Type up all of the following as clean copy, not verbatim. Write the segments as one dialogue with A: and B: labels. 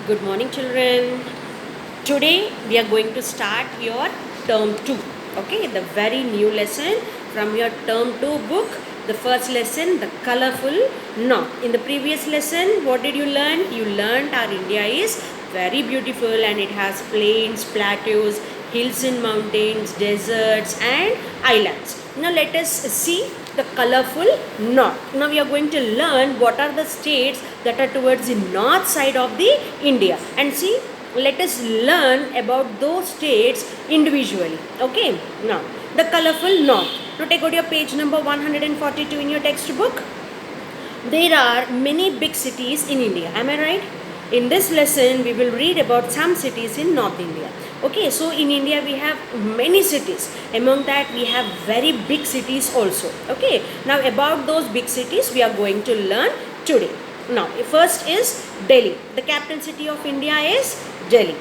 A: Good morning, children. Today we are going to start your term 2. Okay, the very new lesson from your term 2 book. The first lesson, the colorful knot. In the previous lesson, what did you learn? You learned our India is very beautiful and it has plains, plateaus, hills and mountains, deserts and islands. Now let us see the colorful knot. Now we are going to learn what are the states that are towards the north side of the India, and see, let us learn about those states individually. Okay, now the colorful knot. Now take out your page number 142 in your textbook. There are many big cities in India, am I right? In this lesson we will read about some cities in North India. Okay, so in India we have many cities. Among that we have very big cities also. Okay, now about those big cities we are going to learn today. Now first is Delhi. The capital city of India is Delhi.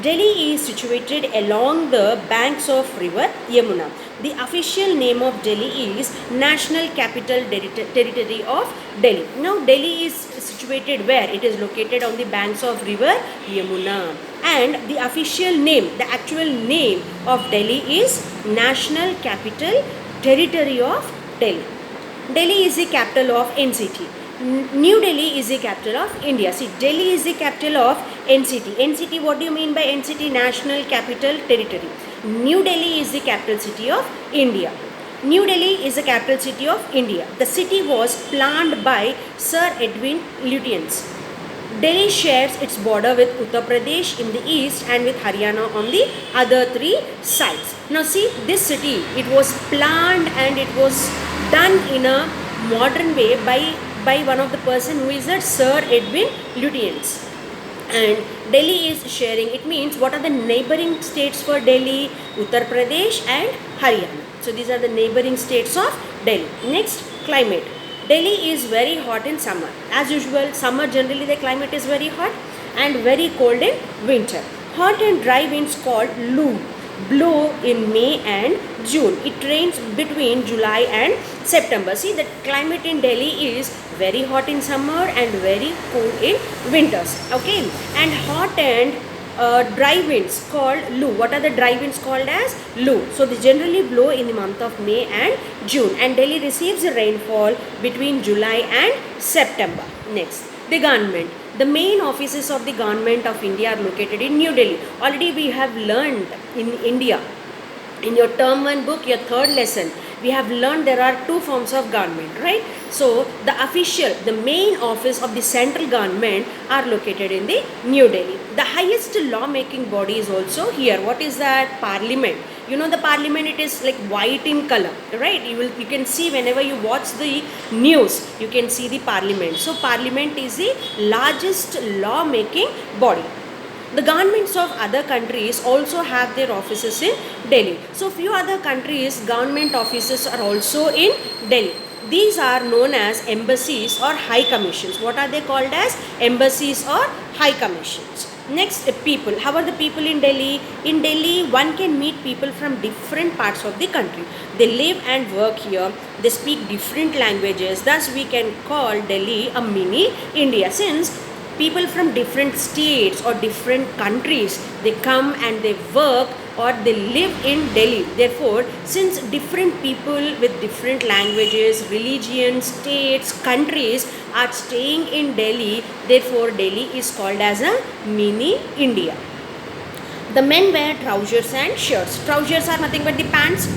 A: Delhi is situated along the banks of river Yamuna. The official name of Delhi is National Capital Territory of Delhi. Now Delhi is situated where? It is located on the banks of river Yamuna. And the official name, the actual name of Delhi is National Capital Territory of Delhi. Delhi is the capital of NCT. New Delhi is the capital of India. See, Delhi is the capital of NCT. NCT, what do you mean by NCT? National Capital Territory. New Delhi is the capital city of India. New Delhi is the capital city of India. The city was planned by Sir Edwin Lutyens. Delhi shares its border with Uttar Pradesh in the east and with Haryana on the other three sides. Now see, this city, it was planned and it was done in a modern way by one of the person who is Sir Edwin Lutyens. And Delhi is sharing, it means what are the neighboring states for Delhi? Uttar Pradesh and Haryana. So these are the neighboring states of Delhi. Next, climate. Delhi is very hot in summer. As usual, summer generally the climate is very hot and very cold in winter. Hot and dry winds called Loo blow in May and June. It rains between July and September. See, the climate in Delhi is very hot in summer and very cool in winters. Okay, and hot and dry winds called Loo. What are the dry winds called as? Loo. So they generally blow in the month of May and June, and Delhi receives rainfall between July and September. Next, the government. The main offices of the government of India are located in New Delhi. Already we have learned in India, in your term 1 book, your third lesson, we have learned there are two forms of government, right? So the main office of the central government are located in the New Delhi. The highest lawmaking body is also here. What is that? Parliament. You know the parliament, it is like white in color, right? You can see whenever you watch the news, you can see the parliament. So parliament is the largest lawmaking body. The governments of other countries also have their offices in Delhi. So few other countries' government offices are also in Delhi. These are known as embassies or high commissions. What are they called as? Embassies or high commissions. Next, people. How are the people in Delhi? In Delhi, one can meet people from different parts of the country. They live and work here. They speak different languages. Thus, we can call Delhi a mini India, since people from different states or different countries, they come and they work or they live in Delhi. Therefore, since different people with different languages, religions, states, countries are staying in Delhi, therefore Delhi is called as a mini India. The men wear trousers and shirts. Trousers are nothing but the pants.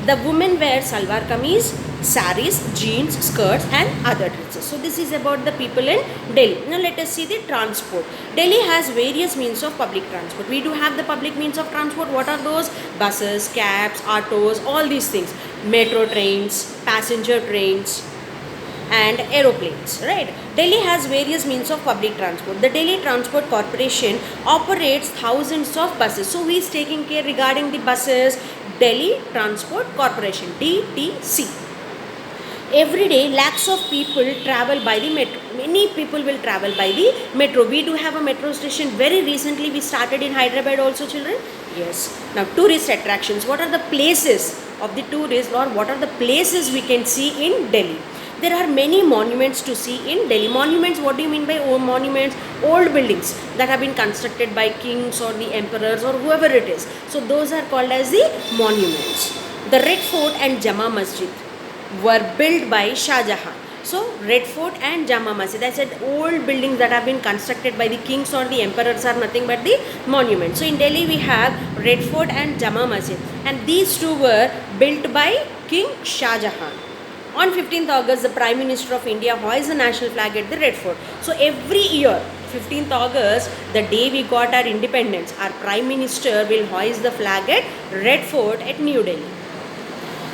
A: The women wear salwar kameez, saris, jeans, skirts and other dresses. So this is about the people in Delhi. Now let us see the transport. Delhi has various means of public transport. We do have the public means of transport. What are those? Buses, cabs, autos, all these things. Metro trains, passenger trains and aeroplanes, right? Delhi has various means of public transport. The Delhi Transport Corporation operates thousands of buses. So who is taking care regarding the buses? Delhi Transport Corporation, DTC. Every day lakhs of people travel by the metro. Many people will travel by the metro. We do have a metro station. Very recently we started in Hyderabad also, children. Yes. Now tourist attractions. What are the places of the tourists, or what are the places we can see in Delhi? There are many monuments to see in Delhi. Monuments, what do you mean by old monuments? Old buildings that have been constructed by kings or the emperors or whoever it is. So those are called as the monuments. The Red Fort and Jama Masjid were built by Shah Jahan. So Red Fort and Jama Masjid, I said old buildings that have been constructed by the kings or the emperors are nothing but the monuments. So in Delhi we have Red Fort and Jama Masjid, and these two were built by King Shah Jahan. On 15th August, the Prime Minister of India hoists the national flag at the Red Fort. So every year, 15th August, the day we got our independence, our Prime Minister will hoist the flag at Red Fort at New Delhi.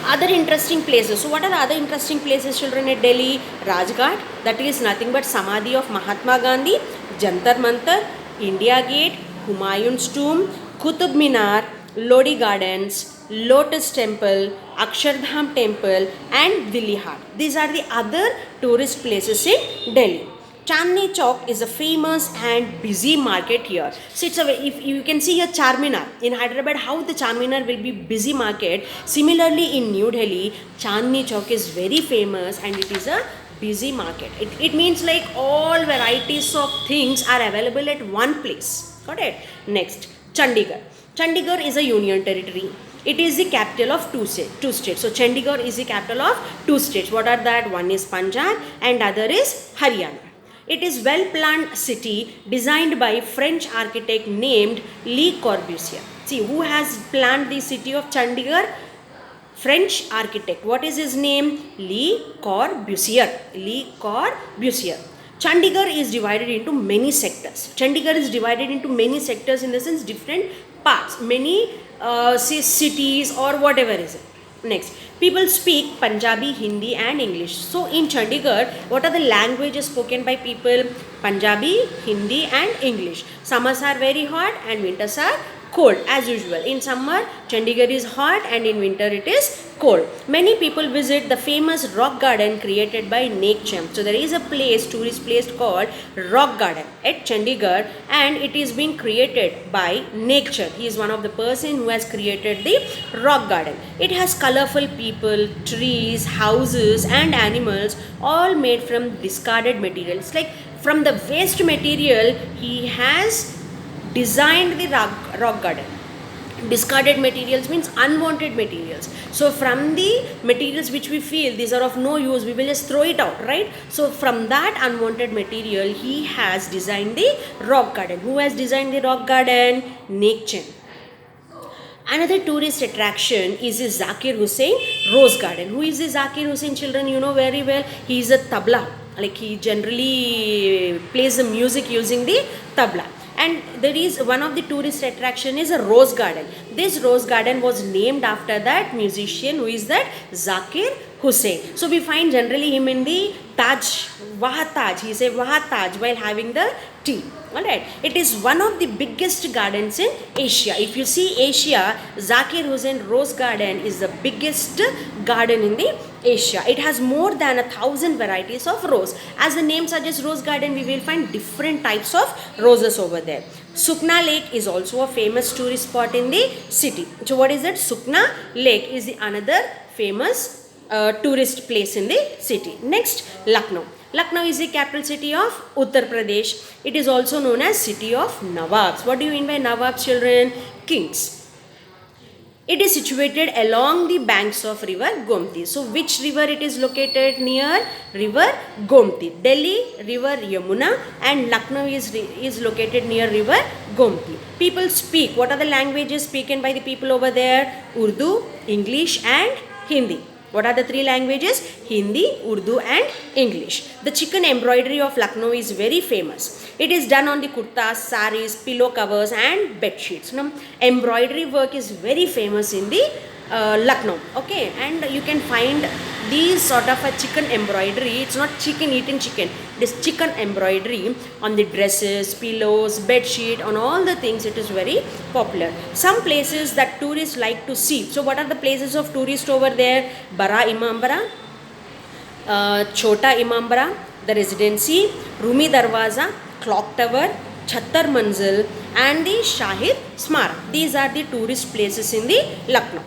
A: Other interesting places. So what are the other interesting places, children, at Delhi? Rajghat, that is nothing but Samadhi of Mahatma Gandhi, Jantar Mantar, India Gate, Humayun's tomb, Qutub Minar, Lodi Gardens, Lotus Temple, Akshardham Temple and Dilli Haat. These are the other tourist places in Delhi. Chandni Chowk is a famous and busy market here. So it's if you can see here Charminar in Hyderabad, how the Charminar will be busy market. Similarly in New Delhi, Chandni Chowk is very famous and it is a busy market. It means like all varieties of things are available at one place. Got it? Next, Chandigarh. Chandigarh is a union territory. It is the capital of two states. So Chandigarh is the capital of two states. What are that? One is Punjab and other is Haryana. It is well-planned city designed by French architect named Le Corbusier. See, who has planned the city of Chandigarh? French architect. What is his name? Le Corbusier. Le Corbusier. Chandigarh is divided into many sectors. Chandigarh is divided into many sectors in the sense different parts, many cities or whatever is it. Next, people speak Punjabi, Hindi and English. So in Chandigarh, what are the languages spoken by people? Punjabi, Hindi and English. Summers are very hot and winters are cold as usual. In summer, Chandigarh is hot and in winter it is cold. Many people visit the famous rock garden created by Nek Chand. So there is a tourist place called Rock Garden at Chandigarh and it is being created by Nek Chand. He is one of the person who has created the rock garden. It has colorful people, trees, houses and animals all made from discarded materials. Like from the waste material, he has designed the rock garden. Discarded materials means unwanted materials. So from the materials which we feel these are of no use, we will just throw it out, right? So from that unwanted material, he has designed the rock garden. Who has designed the rock garden? Nek Chand. Another tourist attraction is the Zakir Hussain Rose Garden. Who is the Zakir Hussain, children? You know very well. He is a tabla. Like he generally plays the music using the tabla. And there is one of the tourist attraction is a rose garden. This rose garden was named after that musician. Who is that? Zakir Hussain. So we find generally him in the Taj, Waha Taj. He say Waha Taj while having the tea. Alright. It is one of the biggest gardens in Asia. If you see Asia, Zakir Hussain Rose Garden is the biggest garden in the Asia. It has more than 1,000 varieties of rose. As the name suggests, rose garden, we will find different types of roses over there. Sukna Lake is also a famous tourist spot in the city. So what is it? Sukna Lake is the another famous tourist place in the city. Next, Lucknow. Lucknow is the capital city of Uttar Pradesh. It is also known as city of Nawabs. What do you mean by Nawabs, children? Kings. It is situated along the banks of river Gomti. So which river it is located near? River Gomti. Delhi, river Yamuna and Lucknow is located near river Gomti. People speak. What are the languages spoken by the people over there? Urdu, English and Hindi. What are the three languages? Hindi, Urdu and English. The chicken embroidery of Lucknow is very famous. It is done on the kurtas, saris, pillow covers and bed sheets. Now, embroidery work is very famous in the Lucknow. Okay, and you can find these sort of a chicken embroidery. It's not chicken eating chicken. This chicken embroidery on the dresses, pillows, bed sheet, on all the things. It is very popular. Some places that tourists like to see. So what are the places of tourists over there? Bara Imambara, Chota Imambara, the Residency, Rumi Darwaza, Clock Tower, Chattar Manzil and the Shahid Smarak. These are the tourist places in the Lucknow.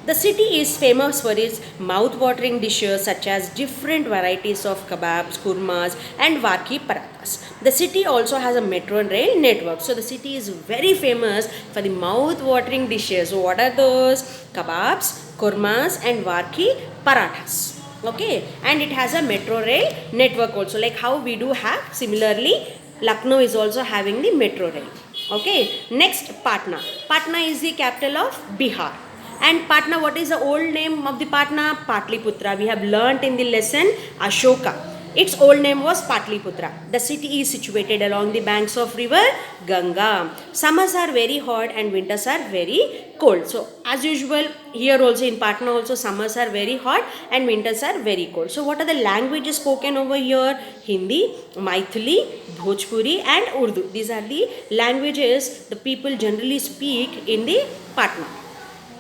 A: The city is famous for its mouth-watering dishes such as different varieties of kebabs, kurmas, and warki parathas. The city also has a metro and rail network. So the city is very famous for the mouth-watering dishes. So what are those? Kebabs, kurmas, and warki parathas. Okay, and it has a metro rail network also, like how we do have. Similarly, Lucknow is also having the metro rail. Okay, next, Patna. Patna is the capital of Bihar. And Patna, what is the old name of the Patna? Patliputra. We have learnt in the lesson Ashoka. Its old name was Patliputra. The city is situated along the banks of river Ganga. Summers are very hot and winters are very cold. So as usual, here also in Patna also summers are very hot and winters are very cold. So what are the languages spoken over here? Hindi, Maithili, Bhojpuri and Urdu. These are the languages the people generally speak in the Patna.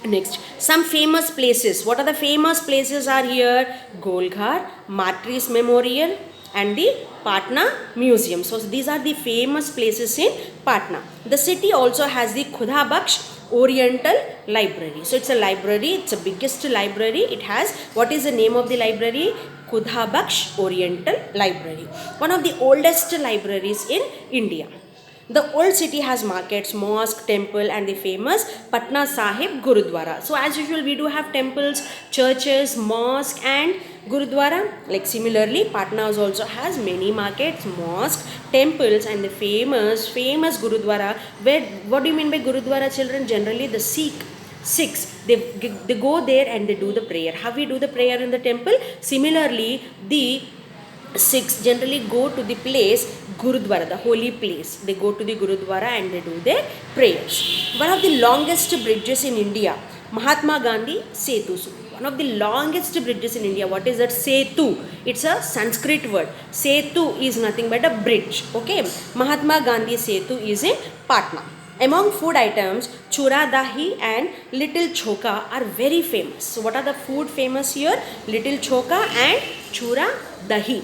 A: Next, some famous places. What are the famous places are here? Golghar, Martyrs Memorial and the Patna Museum. So these are the famous places in Patna. The city also has the Khudha Baksh Oriental Library. So it's a library, it's the biggest library. It has, what is the name of the library? Khudha Baksh Oriental Library. One of the oldest libraries in India. The old city has markets, mosque, temple and the famous Patna Sahib Gurudwara. So as usual, we do have temples, churches, mosque and Gurudwara. Like similarly, Patna also has many markets, mosque, temples and the famous Gurudwara. Where, what do you mean by Gurudwara, children? Generally the Sikhs, they go there and they do the prayer. How we do the prayer in the temple? Similarly, the Sikhs generally go to the place Gurudwara, the holy place. They go to the Gurudwara and they do their prayers. One of the longest bridges in India, Mahatma Gandhi Setu. One of the longest bridges in India. What is that? Setu. It's a Sanskrit word. Setu is nothing but a bridge. Okay. Mahatma Gandhi Setu is in Patna. Among food items, chura dahi and little choka are very famous. So what are the food famous here? Little choka and chura dahi.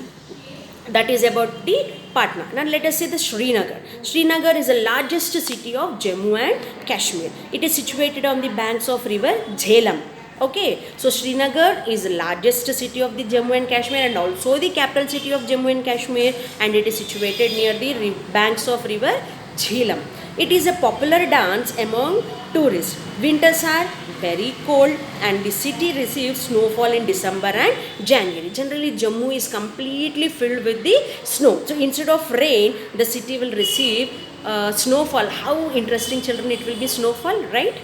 A: That is about the Patna. Now let us see the Srinagar. Srinagar is the largest city of Jammu and Kashmir. It is situated on the banks of river Jhelum. Okay, so Srinagar is the largest city of the Jammu and Kashmir and also the capital city of Jammu and Kashmir, and it is situated near the banks of river Jhelum. It is a popular dance among tourists. Winters are very cold and the city receives snowfall in December and January. Generally, Jammu is completely filled with the snow. So instead of rain, the city will receive snowfall. How interesting, children, it will be snowfall, right?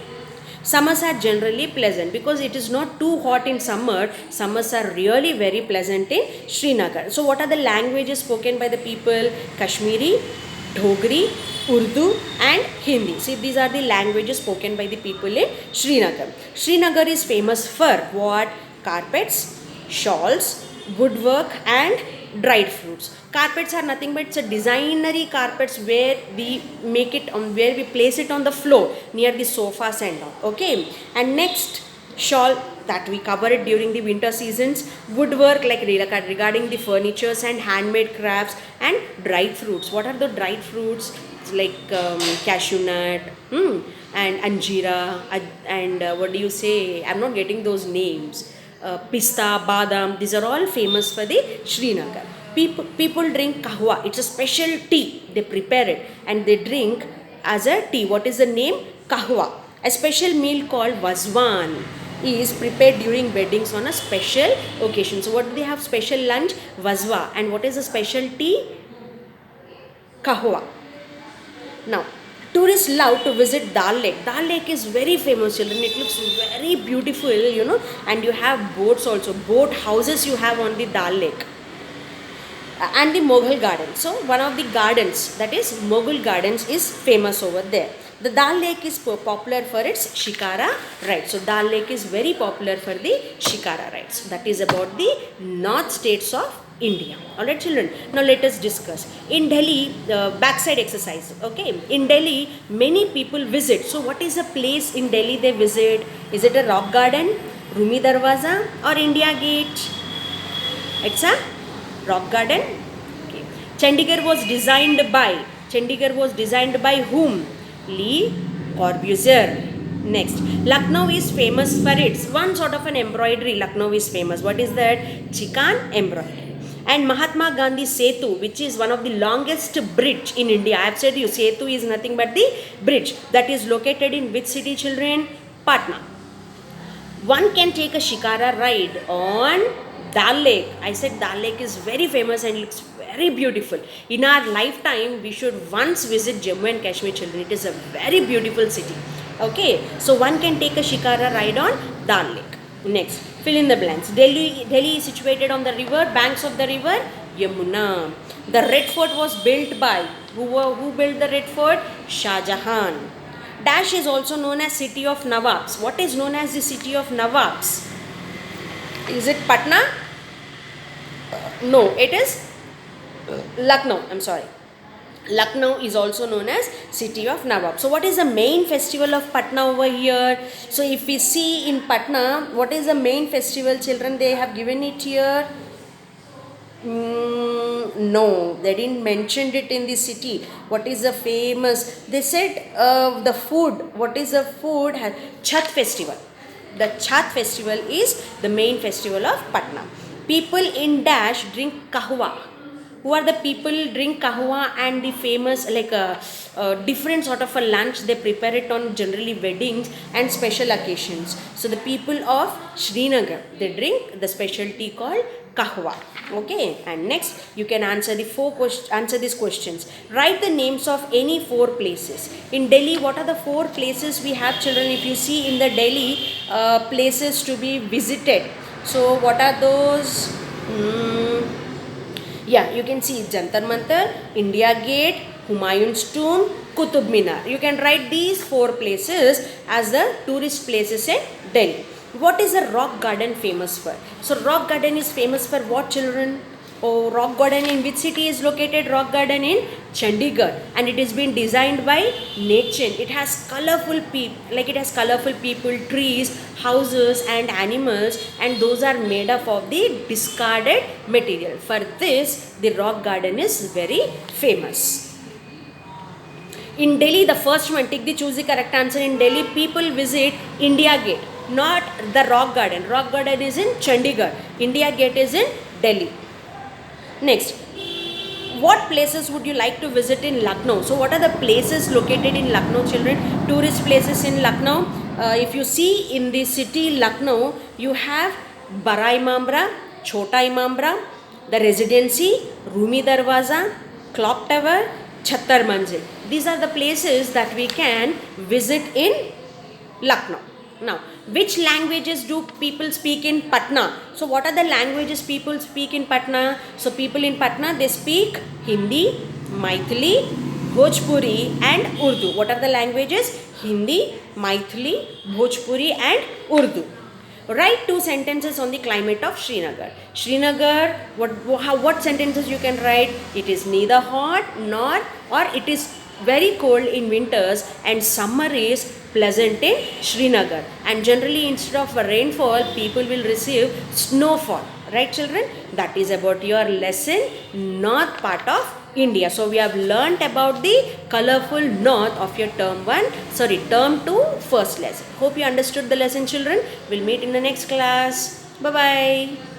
A: Summers are generally pleasant because it is not too hot in summer. Summers are really very pleasant in Srinagar. So what are the languages spoken by the people? Kashmiri, Dogri, Urdu and Hindi. See, these are the languages spoken by the people in Srinagar. Srinagar is famous for what? Carpets, shawls, woodwork and dried fruits. Carpets are nothing but it's a designery carpets where we make it on, where we place it on the floor near the sofas and all. Okay. And next, shawl that we cover it during the winter seasons. Woodwork, like regarding the furnitures and handmade crafts, and dried fruits. What are the dried fruits? It's like cashew nut and anjira and what do you say? I'm not getting those names. Pista, badam. These are all famous for the Srinagar. People drink kahwa. It's a special tea. They prepare it and they drink as a tea. What is the name? Kahwa. A special meal called Vazwan is prepared during weddings on a special occasion. So what do they have? Special lunch? Vazwa. And what is a special tea? Kahwa. Now, tourists love to visit Dal Lake. Dal Lake is very famous, children. It looks very beautiful, you know, and you have boats also. Boat houses you have on the Dal Lake. And the Mughal Garden. So one of the gardens, that is Mughal Gardens, is famous over there. The Dal Lake is popular for its shikara rides. So Dal Lake is very popular for the shikara rides. That is about the north states of India. Alright, children. Now let us discuss. In Delhi, backside exercise. Okay. In Delhi, many people visit. So what is a place in Delhi they visit? Is it a rock garden, Rumi Darwaza or India Gate? It's a rock garden. Okay. Chandigarh was designed by whom? Lee Corbusier. Next, Lucknow is famous for its one sort of an embroidery. Lucknow is famous. What is that? Chikan embroidery. And Mahatma Gandhi Setu, which is one of the longest bridge in India. I have said you, Setu is nothing but the bridge that is located in which city, children? Patna. One can take a shikara ride on Dal Lake. I said Dal Lake is very famous and looks very beautiful. In our lifetime, we should once visit Jammu and Kashmir, children. It is a very beautiful city. Okay, so one can take a shikara ride on Dal Lake. Next, fill in the blanks. Delhi is situated on the river, banks of the river Yamuna. The Red Fort was built by, who built the Red Fort? Shah Jahan. Dash is also known as city of Nawabs. What is known as the city of Nawabs? Is it Patna? No, it is Lucknow. I'm sorry. Lucknow is also known as city of Nawab. So what is the main festival of Patna over here? So if we see in Patna, what is the main festival, children? They have given it here. No, they didn't mention it in the city. What is the famous? They said the food. What is the food? Chhat festival. The Chhat festival is the main festival of Patna. People in Dash drink kahwa. Who are the people drink kahwa and the famous like a different sort of a lunch they prepare it on generally weddings and special occasions. So the people of Srinagar, they drink the special tea called kahwa. Okay, and next you can answer these questions. Write the names of any 4 places. In Delhi, what are the 4 places we have, children? If you see in the Delhi places to be visited, so what are those? Yeah, you can see Jantar Mantar, India Gate, Humayun's Tomb, Qutub Minar. You can write these 4 places as the tourist places in Delhi. What is the rock garden famous for? So rock garden is famous for what, children? Oh, rock garden in which city is located? Rock garden in Chandigarh, and it is been designed by Nechen. It has colorful people, trees, houses and animals, and those are made up of the discarded material. For this, the rock garden is very famous. In Delhi, the first one, choose the correct answer. In Delhi, people visit India Gate, not the rock garden. Rock garden is in Chandigarh. India Gate is in Delhi. Next, what places would you like to visit in Lucknow? So what are the places located in Lucknow, children? Tourist places in Lucknow. If you see in the city Lucknow, you have Bara Imambara, Chota Imambara, the Residency, Rumi Darwaza, Clock Tower, Chattar Manzil. These are the places that we can visit in Lucknow. Now, which languages do people speak in Patna? So what are the languages people speak in Patna? So people in Patna, they speak Hindi, Maithili, Bhojpuri and Urdu. What are the languages? Hindi, Maithili, Bhojpuri and Urdu. Write 2 sentences on the climate of Srinagar. Srinagar, what sentences you can write? It is neither hot nor, or it is very cold in winters and summer is pleasant in Srinagar. And generally instead of a rainfall, people will receive snowfall. Right, children? That is about your lesson, north part of India. So we have learnt about the colorful north of your term 2 first lesson. Hope you understood the lesson, children. We'll meet in the next class. Bye-bye.